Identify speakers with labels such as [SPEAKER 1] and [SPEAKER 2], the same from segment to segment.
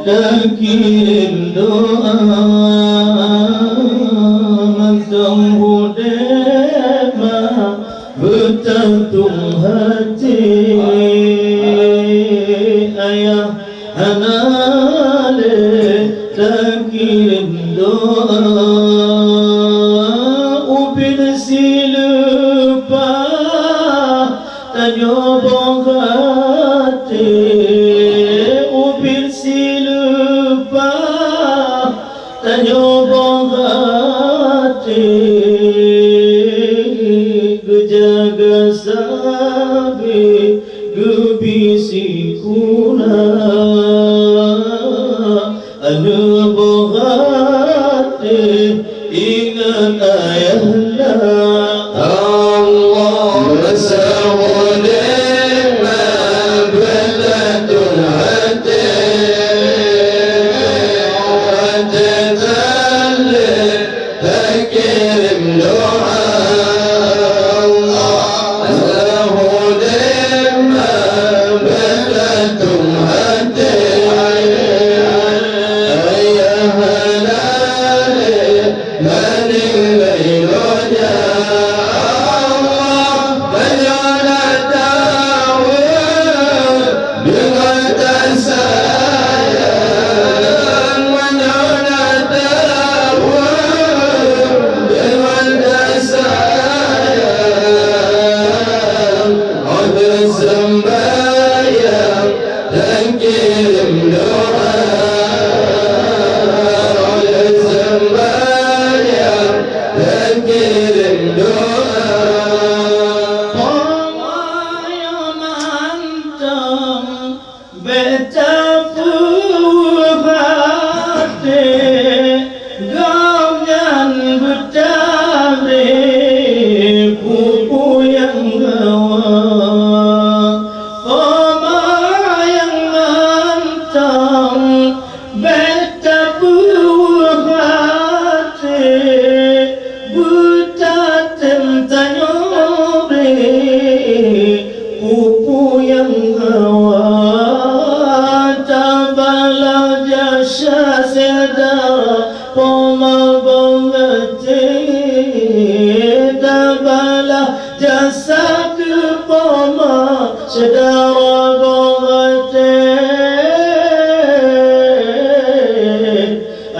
[SPEAKER 1] Dakirin doa, hudema bertantung hati ayah hanale tak kirim doa upin silupa tak nyobong hati upin silupa tak nyobong hati gejaga sabi gebisi kuna anu bohate ingat ayahnya Allah masawalem belatul hati wajadal hakirim doa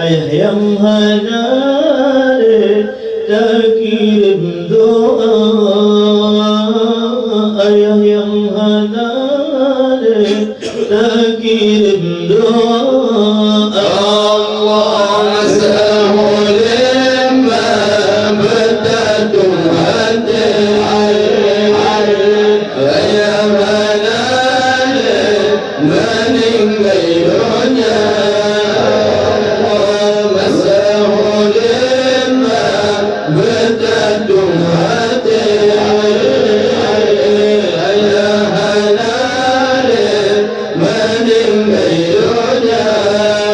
[SPEAKER 1] ayah yang hanare tak kirim doa ayah yang hanare tak kirim doa Allah sahulem bertantung hati ayah hanare meninggal dunia bertantung hati ayah hanale meninggal dunia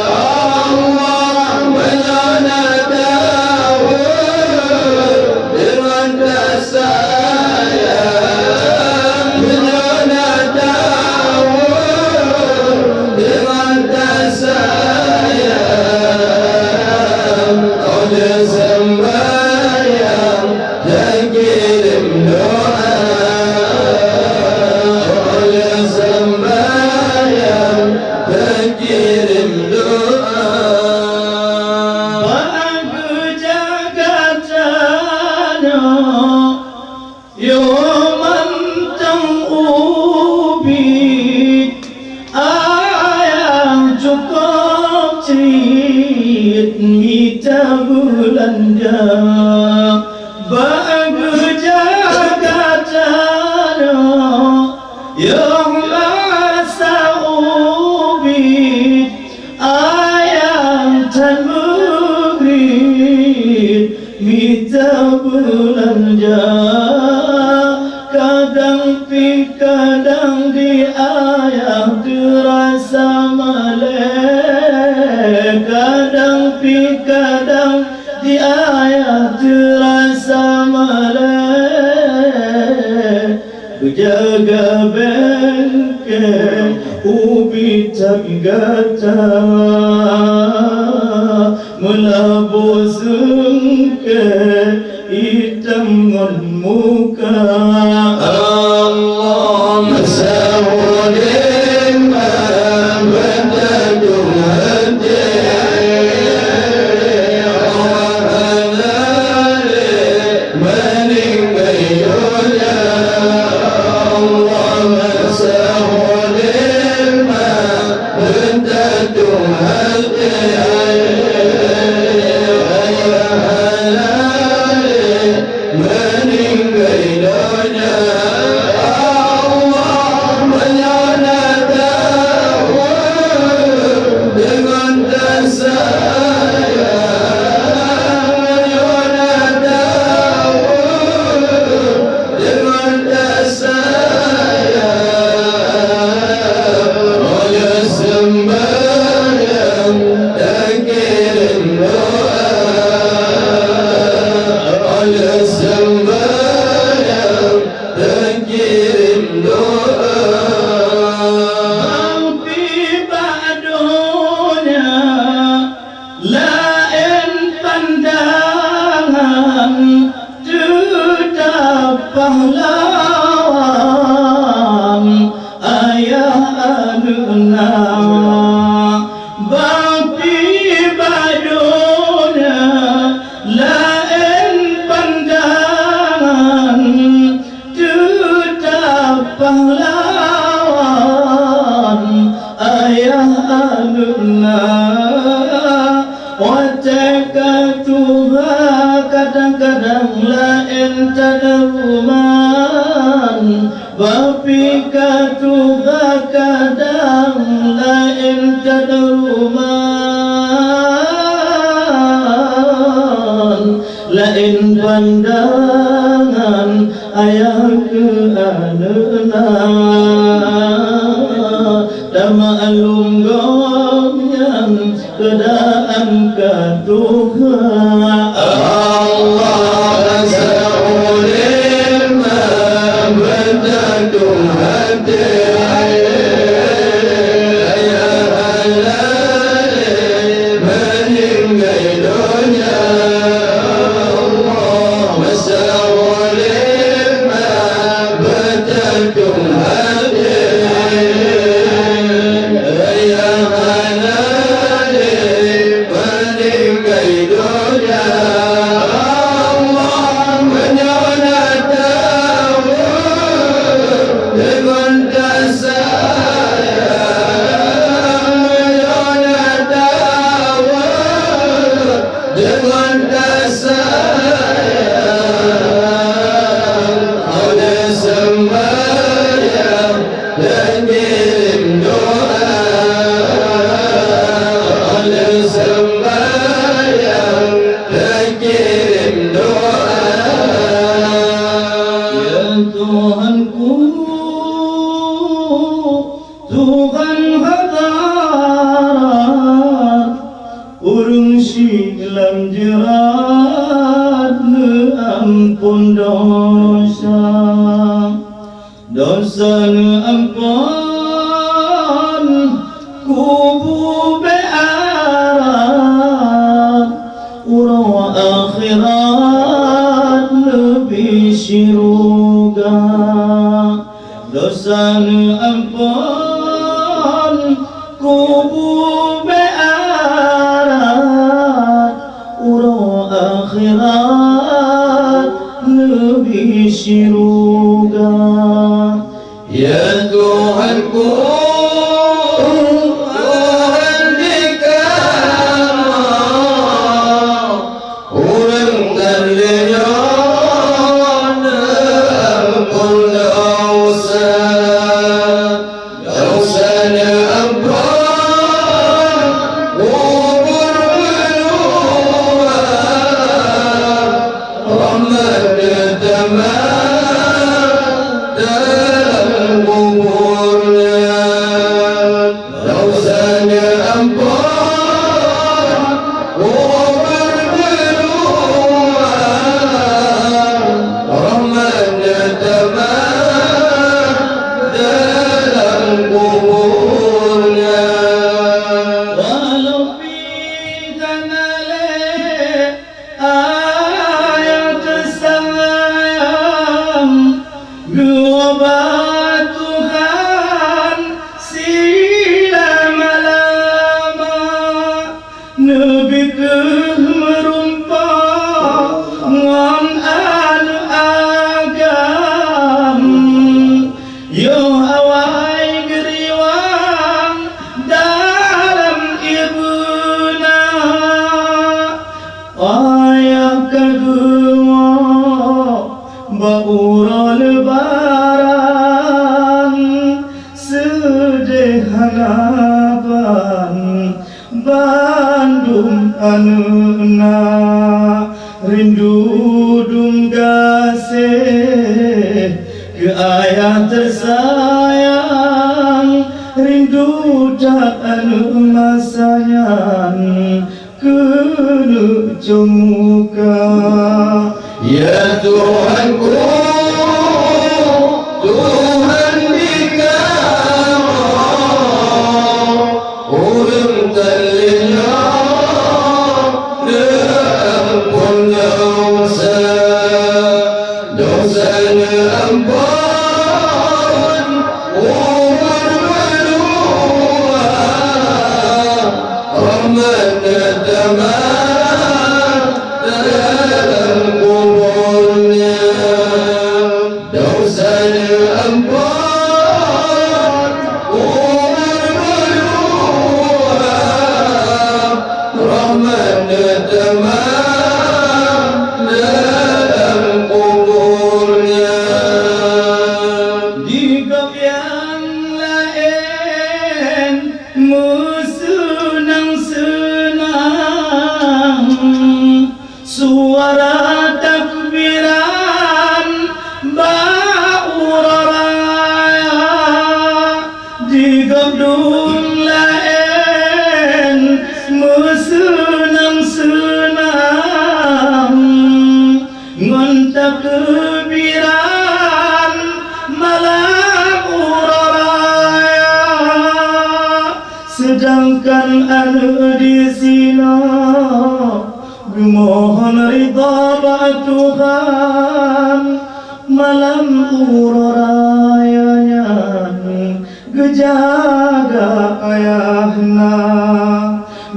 [SPEAKER 1] Allah menyana tahu dengan kasayang menyana tahu dengan kasayang oleh sembahyang dan kirim doa oleh sembahyang dan kirim doa aku jaga tano yo mantang ubi ayam cukup cerit mita belanja bagu jaga tano yang masa ubit ayam tan murid mita belanja kadang pi kadang di ayam terasa malek kadang pi kadang di ayam terasa malek berjaga bengkel ubi tak gata melabur sungke dengan muka.
[SPEAKER 2] Allahumma sawlim abadadum hati awalali meninggayonya. Allahumma sawlim abadadum hati
[SPEAKER 1] pahlawan ayah aduna bakti badunya lain pandangan tetap pahlawan ayah aduna wataka Tuhan kadang-kadang lain tadaruman bapika Tuhan kadang lain tadaruman lain pandangan ayah ke adena dama alunggong kedaan ke Tuhan.
[SPEAKER 2] Allah sa'ulim abadadum hati ayah halali meninggayonya. Allah sa'ulim abadadum hati ayah halali meninggayonya. Allah menyonat dengan dasar menyonat dengan dasar oleh sembahyang dan kirim doa oleh sembahyang dan kirim doa.
[SPEAKER 1] Ya Tuhanku, Tuhan hadarat urung silam jerat ne ampun dosa dosa ne ampun kubu be'arat urang akhirat lebih syurga dosa ne ampun kubu be'arat urang akhirat lebih syurga.
[SPEAKER 2] Ya Tuhanku, Tuhan dikau urang talinya ampun dosa dosanya ampun kubur belua rahmat tamam dalam kuburnya dosanya ampun kubur belua rahmatnya tamam dalam kuburnya.
[SPEAKER 1] Walau fi tanale ayat sang Baura lebaran sederhana Bandung anuna rindu dunggasih ke ayah tersayang rindu tak anu masayang kena cemuka
[SPEAKER 2] Ya Tuhanku, Tuhan di kamu, ulun talinya, ampun dosa, dosanya ampun, umur berdua, rahmat damai.
[SPEAKER 1] Suara takbiran Baura raya di gedung lain bersenang-senang ngontak takbiran malam ura raya sedangkan anu di sini mohon ridha Tuhan malam urayanya gejaga ayahna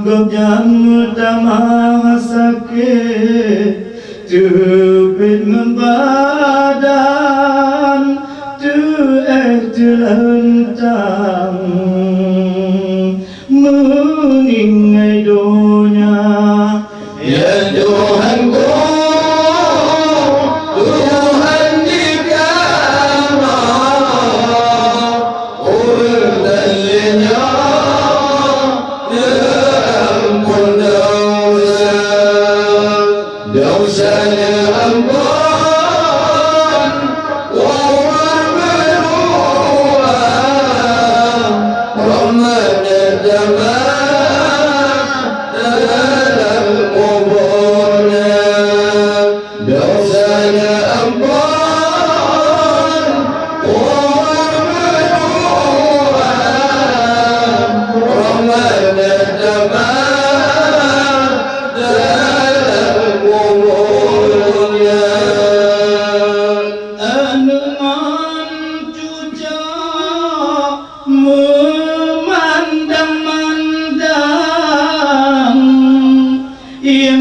[SPEAKER 1] gojang utama sakit tebit badan terlentang meninggai dunia.
[SPEAKER 2] Ya Tuhanku, Tuhan di kamu, ulun talinya, ampun dosa, dosanya ampun, umur berdua, rahmat damai.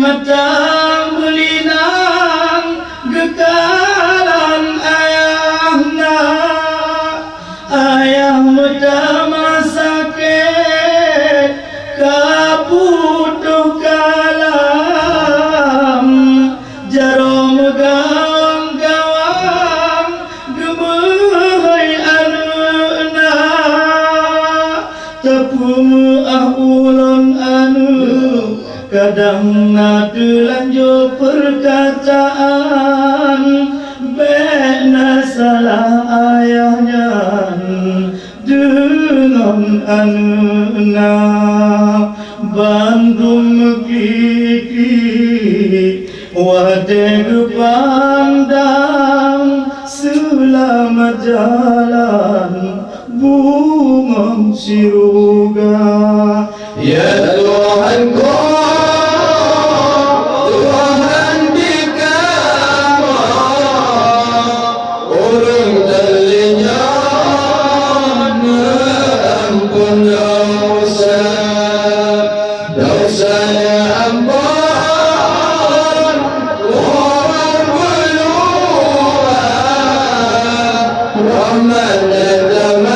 [SPEAKER 1] Mata melinang gekalan ayahna ayah utama sakit kaputuh kalam jarum gawang-gawang gemehai anuna tepung ulun anu kadang ngadelanjo perkataan bena salah ayahnya dengan anuna Bandung kiki wadeg pandang selamat jalan bunga siruga.
[SPEAKER 2] Ya Tuhanku, rahmat damai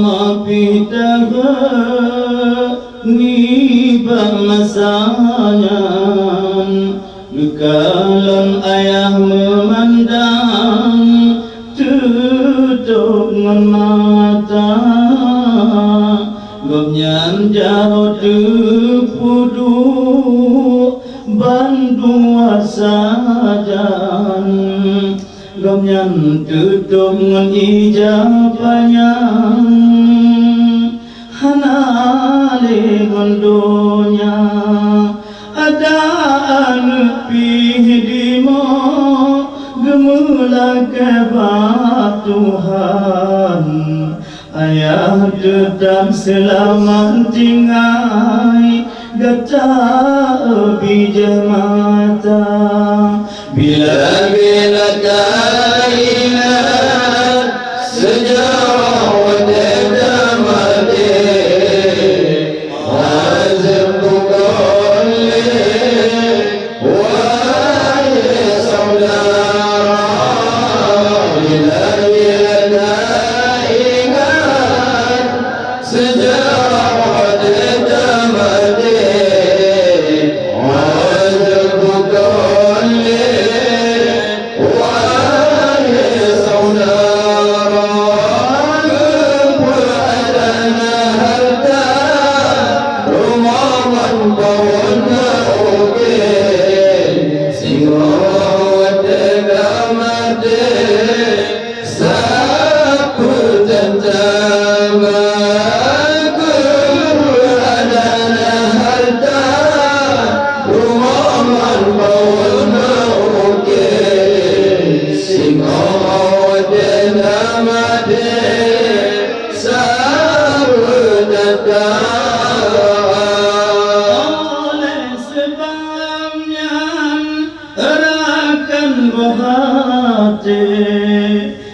[SPEAKER 1] mapita ni masanya kalon ayah memandang tutup mata gomnyan jauh pudu Bandung wasajan gomnyan tutup ngan ijabanya hanale gondonya adaan pihidimo gemula kebab Tuhan ayah tetap selamat tinggai gata bijamata bila kainat sejarah wadada mati azam bukan wahai saudara bila kainat sejarah wadada mati azam bukan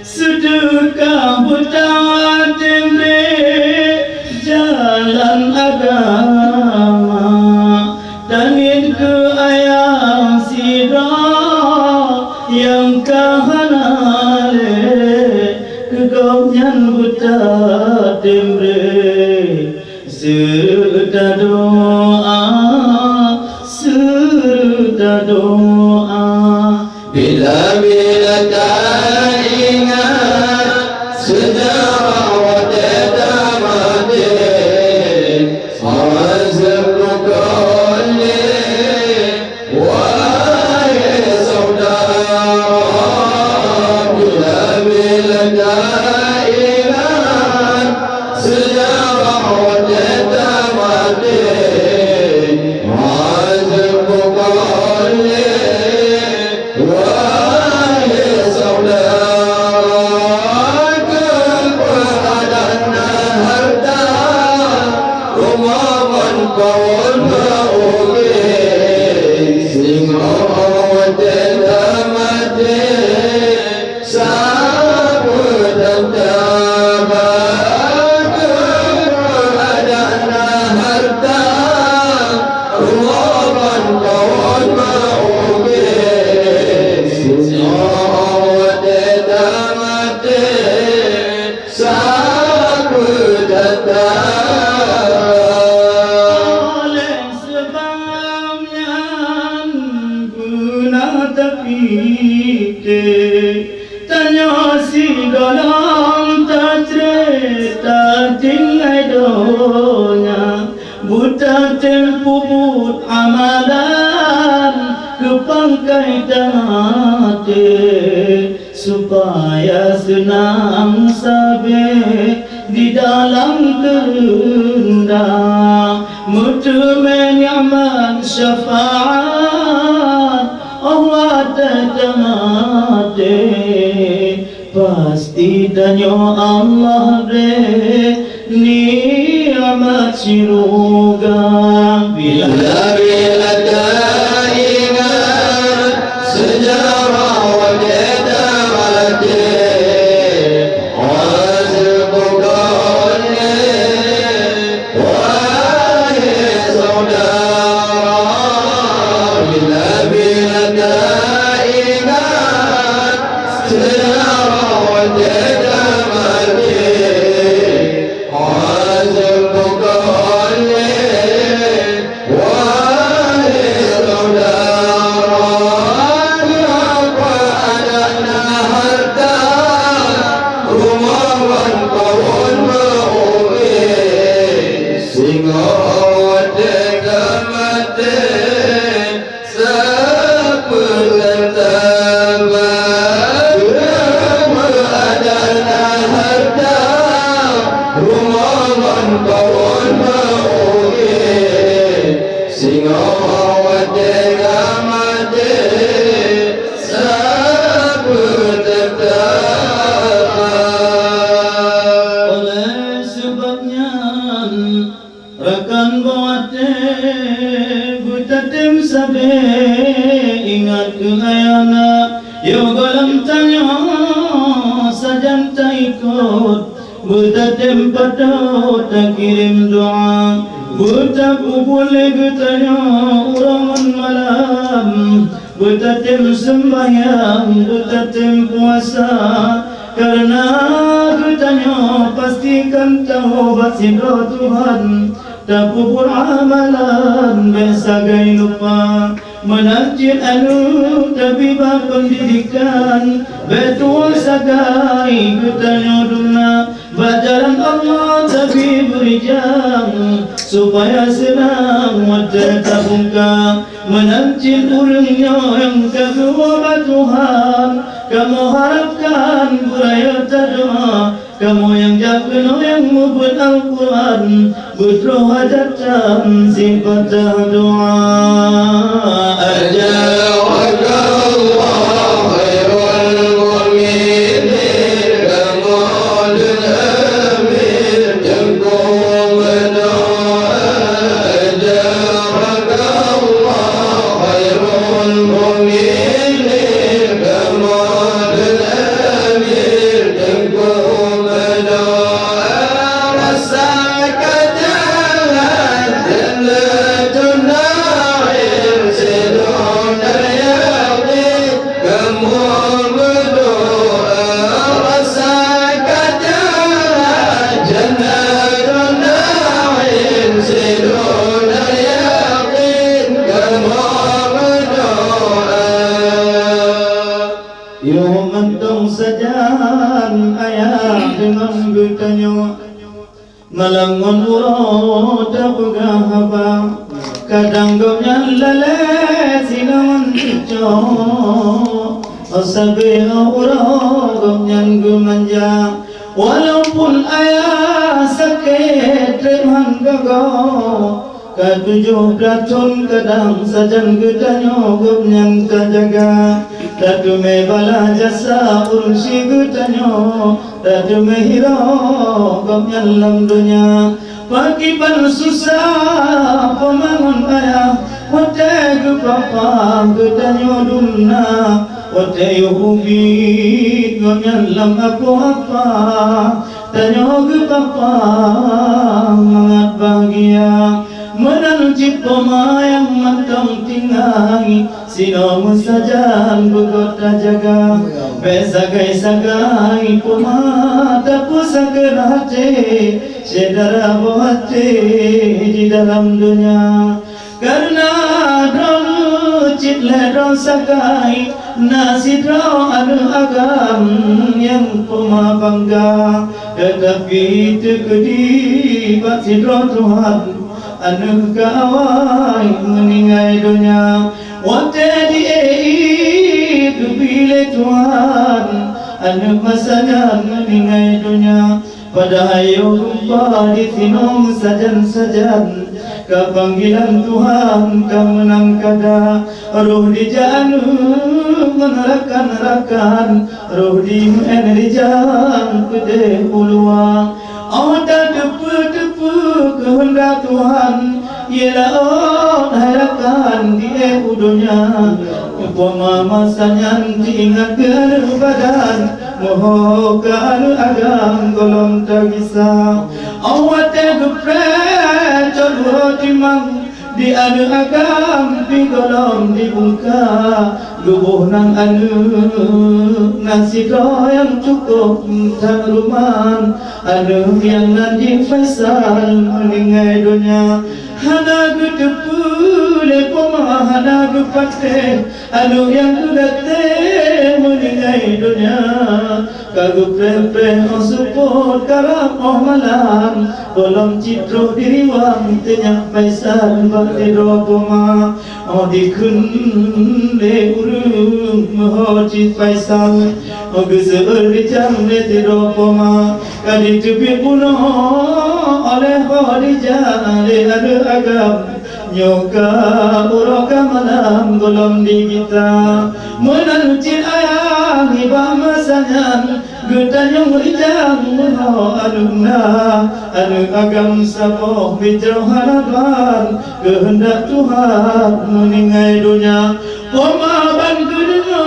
[SPEAKER 1] sedekah buta tembe jalan agama tangin ke ayam sirah yang kahanale kegomnyan buta tembe serta doa bila tak ingat sejarah wadada mati azam bukan wahai saudara bila tak ingat sejarah wadada mati azam bukan wahai saudara keberadaan harta rumah kawan mauge singa wadada mati sabut dan tabah keberadaan harta rumah kawan mauge oleh sebabnya guna terfikir tanya si dalam tak cerita tinggai donya buta tempu but amalan kepangkai hati supaya senang sabar di dalam kerendah mutu menyaman syafaat Allah tetemate pasti danyo Allah ni'mat siruga bila tak ingat sejarah wadada mati azam bukan wahai saudara bila tak ingat sejarah wadada mati
[SPEAKER 2] Singo wadega mate sepertentaba keadaan harta rumahan kawan mauke Singo wadega mate sepertentaba
[SPEAKER 1] Oleh sebabnya rakan bawate butatim sabe ingat ke ayana yo galam tanya sajan tak ikut butatim pada tak kirim doa butaku boleh bertanya uraman malam butatim sembahyang butatim puasa karena bertanya pastikan taubat sidra Tuhan tak pupur amalan besagai lupa menajir anu tapi pendidikan betul sagai bertanya duna bajaran Allah tapi berijang supaya senang wajah tabungka menajir urangnya yang kedua Tuhan kamu harapkan beraya doa kamu yang jaga yang mubun Al-Quran butuh hajatan sifat doa
[SPEAKER 2] Ajawaka Allah khairul mu'minin kamalul amin jangkum doa Ajawaka Allah khairul mu'minin kamalul amin jangkum doa rasakan jalan jannatun na'im sidun al-yaqin kamu berdoa rasakan jalan jannatun na'im sidun al-yaqin kamu berdoa
[SPEAKER 1] yo mentong sajan ayat dengan bertanya malangon urut apakah apa kadang gomnya lale sinaman co asabe urut gomnya gumanja walaupun ayah sakit remang gago ketujuh racun kadang sajan getanyo gomnya terjaga Datu me bala jasa ursi getanyo Datu me hiro gomnya dalam dunia pagi pan susah pemangun ayah wate gupapa getanyo dunna wate yuhubit gomnya dalam apa tanyo gupapa mangat bahagia menang cipoma yang mantong tinggai sino musajan bukota jaga besagai-sagai poma tapu sagerate sedara bohate di dalam dunia karena dulu citle sagai nasidro adu agam yang poma bangga tetapi tekedi batidro Tuhan anu kawai meningai dunia wate di bila Tuhan anu masajan meningai dunia pada ayo rupa di sinom sajan-sajan kepanggilan Tuhan kemenang kada roh di janu menerakan-rakan roh di menerijan pede puluang Awata depu-depu kehendak Tuhan ialah harapan di dunia upama masanya diingat ke badan mohokan agam golong tergisa awata gepret codro timang di anu agam di golong dibuka lubuh nang anu nasi yang cukup tan ruman anu yang nanti faisal meningai dunia hana gedepu le pemahana gupate anu yang gulate meningai dunia kagu pre support karam malam dalam citro diriwang tenyak paisan bakti ropoma dikun le urung mohojit paisal geser jam le ropoma kali tepi puno oleh Khadijah le ada agam nyoka uroka malam golom di kita menancit ayah hibah masanyan getanyong rijang muho alumna anu agam sapoh bijauh harapan kehendak Tuhan meningai dunia pemaban dunia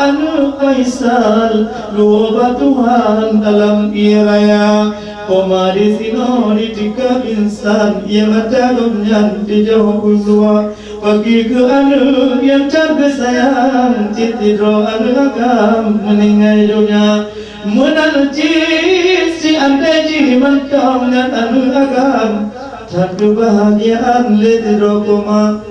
[SPEAKER 1] anu kaisal lupa Tuhan dalam iraya pemadi sino ditika insan ia mata gomyan di jauh ulua bagi ke anu yang jaga sayang citiro anu agam meningai dunia menanci si anda jiman kau dan anu agam tak kebahagiaan letiro koma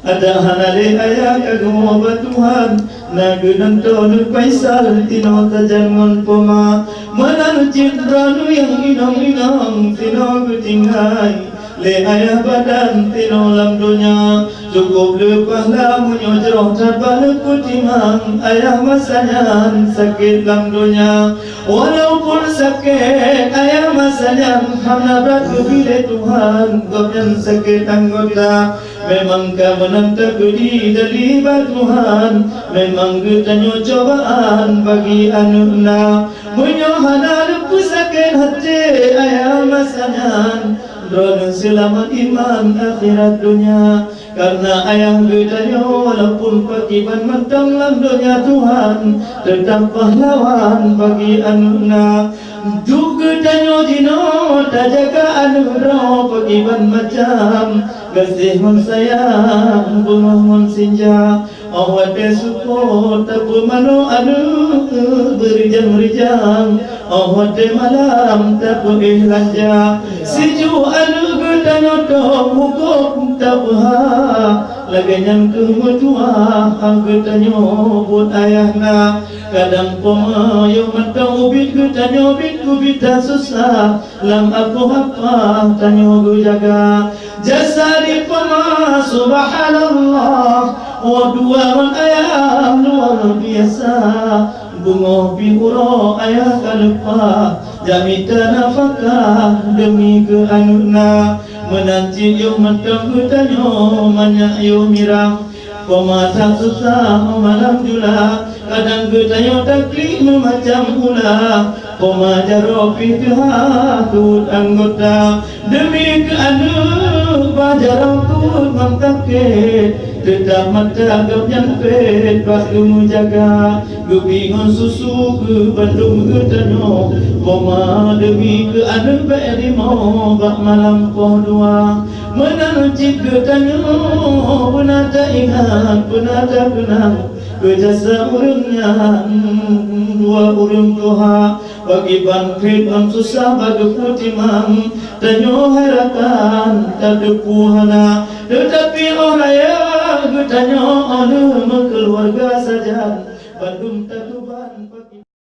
[SPEAKER 1] ada hanale ayah kagum Tuhan nagunan tonu paisal tino tajangon poma menanu citranu yang inang tino kutinggai le ayah badan tino lam dunia cukup lepah lah menyojroh terbalik kutimang ayah masanya sakit lam dunia walaupun sakit ayah masanya hamna berat kebile Tuhan gopyan sakit anggota memang kau menantang gudi dari Tuhan memang getanyo cobaan bagi anuna menyohana lepu sakit hati ayah masanyan drone selamat iman akhirat dunia karena ayah getanyo walaupun pakiban mentang lam dunia Tuhan tetap pahlawan bagi anuna juga tanyo jino tak jaga anugerah pakiban macam kasih mun sayang bunga mun sinja awat support tapu mano anu berijang awat malam tapu ihlanja siju anu getanyo to hukum tapuha laganyan kemutua getanyo buat ayahna kadang pemayo matang ubit getanyo bit kubita susah lam aku apa tanyo jaga jasa di pema subhanallah wa dua man ayah luar biasa bunga bihuro ayah kalupa jamita nafkah demi ke anuna menanti yo matang getanyo banyak yo mirang pemata susah malam jula kadang getanyo taklik macam ulah pemajaro pitah tut anggota demi ke anu pajaro tut mantake tetap mata gapyan pet waktu menjaga gebingon susu ke Bandung getanyo poma demi ke anu berimo bak malam poh dua menancit getanyo penata ingat penata kenang kejasa urungnya dua urung tuha bagi bangkit am susah bagi putimang tanyo harapan tadepuhana tetapi orang yang getanyo anu keluarga saja Bandung tak